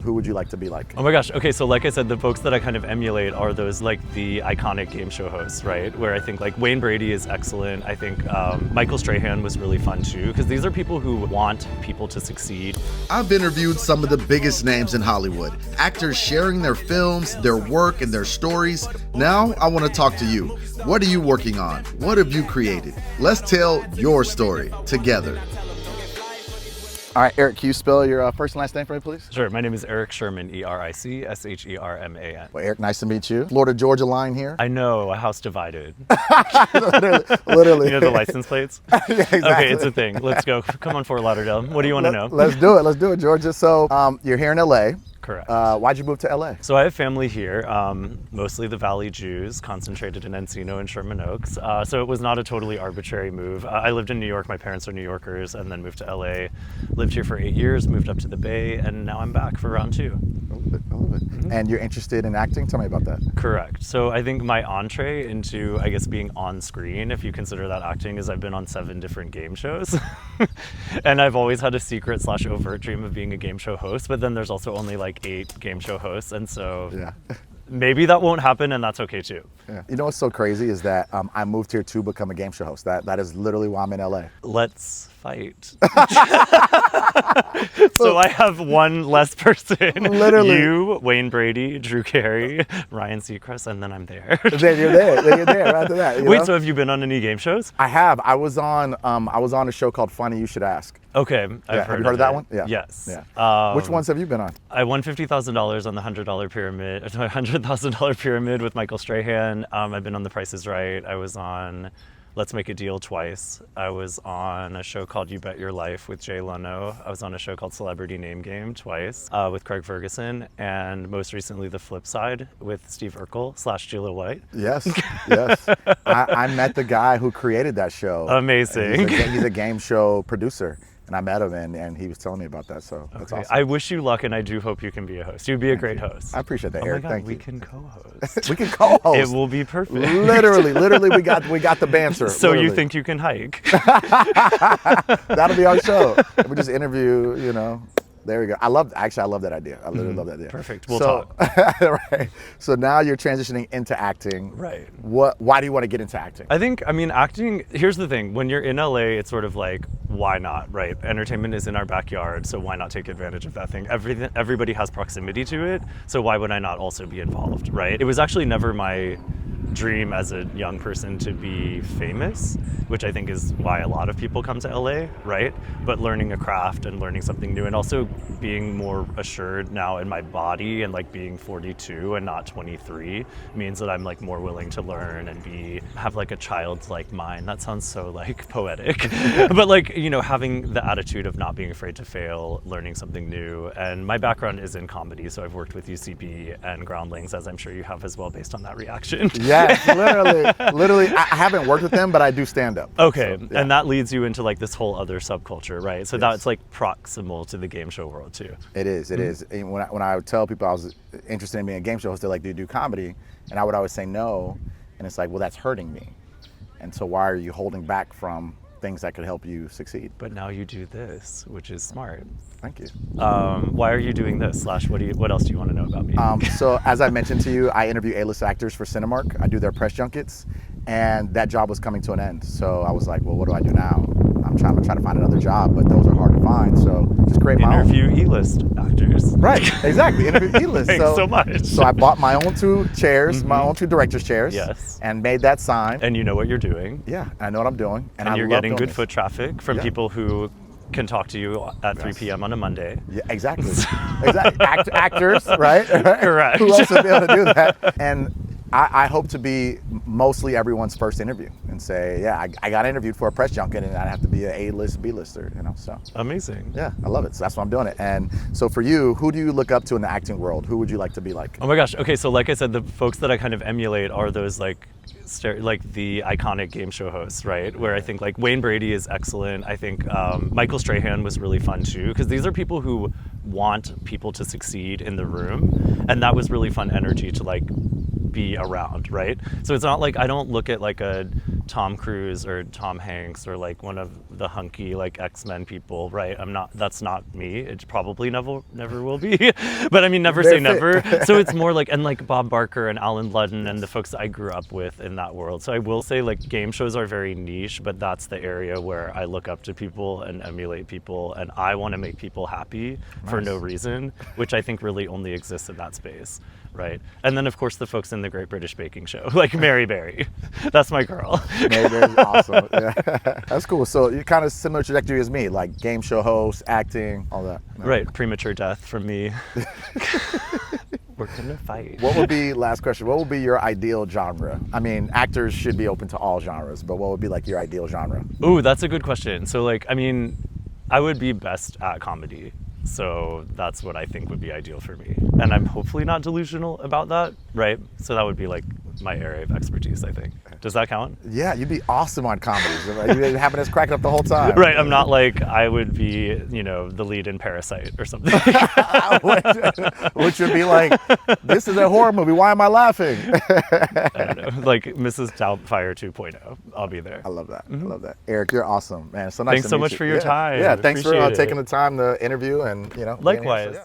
Who would you like to be like? Oh my gosh. Okay, so like I said, the folks that I kind of emulate are those like the iconic game show hosts, right? Where I think like Wayne Brady is excellent. I think Michael Strahan was really fun too, because these are people who want people to succeed. I've interviewed some of the biggest names in Hollywood, actors sharing their films, their work, and their stories. Now I want to talk to you. What are you working on? What have you created? Let's tell your story together. All right, Eric, can you spell your first and last name for me, please? Sure, my name is Eric Sherman, Ericssherman. Well, Eric, nice to meet you. Florida-Georgia line here. I know, a house divided. Literally. You know the license plates? Yeah, exactly. Okay, it's a thing. Let's go. Come on, Fort Lauderdale. What do you want to know? Let's do it, Georgia. So you're here in LA. Correct. Why'd you move to LA? So I have family here, mostly the Valley Jews, concentrated in Encino and Sherman Oaks. So it was not a totally arbitrary move. I lived in New York, my parents are New Yorkers, and then moved to LA. Lived here for 8 years, moved up to the Bay, and now I'm back for round 2. I love it. Mm-hmm. And you're interested in acting? Tell me about that. Correct. So I think my entree into, I guess, being on screen, if you consider that acting, is I've been on 7 different game shows. And I've always had a secret/overt dream of being a game show host, but then there's also only like 8 game show hosts, and so maybe that won't happen, and that's okay too. Yeah. You know what's so crazy is that I moved here to become a game show host. That is literally why I'm in LA. Let's fight. So I have one less person. Literally. You, Wayne Brady, Drew Carey, Ryan Seacrest, and then I'm there. Then you're there. Then you're there right after that. Wait, so have you been on any game shows? I have. I was on a show called Funny You Should Ask. Okay, I've Have you heard of that one? Yeah. Yes. Yeah. Which ones have you been on? I won $50,000 on the $100 pyramid with Michael Strahan. I've been on The Price is Right. I was on Let's Make a Deal twice. I was on a show called You Bet Your Life with Jay Leno. I was on a show called Celebrity Name Game twice with Craig Ferguson, and most recently The Flip Side with Steve Urkel / Gila White. Yes, yes. I met the guy who created that show. Amazing. He's a game show producer. And I met him, and he was telling me about that, so that's awesome. I wish you luck, and I do hope you can be a host. You'd be a great host. I appreciate that, Eric. Oh my God, Thank you. We can co-host. We can co-host. It will be perfect. Literally, we got the banter. So literally. You think you can hike? That'll be our show. We just interview, There we go. I love that idea. I literally love that idea. Perfect. We'll talk. Right. So now you're transitioning into acting. Right. Why do you want to get into acting? Acting, here's the thing. When you're in LA, it's sort of like, why not, right? Entertainment is in our backyard, so why not take advantage of that thing? Everybody has proximity to it, so why would I not also be involved, right? It was actually never my dream as a young person to be famous, which I think is why a lot of people come to LA, right? But learning a craft and learning something new, and also being more assured now in my body, and like being 42 and not 23 means that I'm like more willing to learn and have like a childlike mind. That sounds so like poetic, but like, having the attitude of not being afraid to fail, learning something new. And my background is in comedy, so I've worked with UCB and Groundlings, as I'm sure you have as well, based on that reaction. Yes, literally. I haven't worked with them, but I do stand up. Okay, so, yeah. And that leads you into like this whole other subculture, right? So that's like proximal to the game show world too. It is. And when I would tell people I was interested in being a game show host, they're like, do you do comedy? And I would always say no. And it's like, well, that's hurting me. And so why are you holding back from things that could help you succeed? But now you do this, which is smart. Thank you. Why are you doing this? / what else do you want to know about me? So as I mentioned to you, I interview A-list actors for Cinemark. I do their press junkets, and that job was coming to an end. So I was like, well, what do I do now? I'm trying to find another job, but those are hard to find. So just create my own. Interview E-list actors. Right, exactly. Interview E-list. Thanks so much. So I bought my own 2 chairs, my own 2 director's chairs. Yes. And made that sign. And you know what you're doing. Yeah, I know what I'm doing. And you're getting good foot traffic from people who can talk to you at 3 p.m. on a Monday. Yeah, exactly. Actors, right? Correct. Who else would be able to do that? And I hope to be mostly everyone's first interview and say, yeah, I got interviewed for a press junket and I have to be an A-list, B-lister, so. Amazing. Yeah, I love it. So that's why I'm doing it. And so for you, who do you look up to in the acting world? Who would you like to be like? Oh my gosh. Okay, so like I said, the folks that I kind of emulate are those like the iconic game show hosts, right? Where I think like Wayne Brady is excellent. I think Michael Strahan was really fun too, because these are people who want people to succeed in the room, and that was really fun energy to like be around, right? So it's not like I don't look at like a Tom Cruise or Tom Hanks or like one of the hunky like X-Men people, right? That's not me. It probably never will be. But I mean, never say never. So it's more like, and like Bob Barker and Alan Ludden and the folks that I grew up with in that world. So I will say like game shows are very niche, but that's the area where I look up to people and emulate people, and I want to make people happy for no reason, which I think really only exists in that space. Right. And then, of course, the folks in the Great British Baking Show, like Mary Berry. That's my girl. Mary Berry's awesome. Yeah. That's cool. So you're kind of similar trajectory as me, like game show host, acting, all that. No. Right. Premature death from me. We're going to fight. What would be, last question, what would be your ideal genre? I mean, actors should be open to all genres, but what would be like your ideal genre? Ooh, that's a good question. So like, I mean, I would be best at comedy. So that's what I think would be ideal for me. And I'm hopefully not delusional about that, right? So that would be like my area of expertise, I think. Does that count? Yeah, you'd be awesome on comedies. You'd have us cracking up the whole time. Right, I'm not like, I would be, the lead in Parasite or something. Which would be like, this is a horror movie, why am I laughing? I don't know, like Mrs. Doubtfire 2.0. I'll be there. I love that. I love that. Eric, you're awesome, man. So nice Thanks to so meet much you. for your time. Yeah, thanks for Appreciate it. taking the time to interview and, Likewise.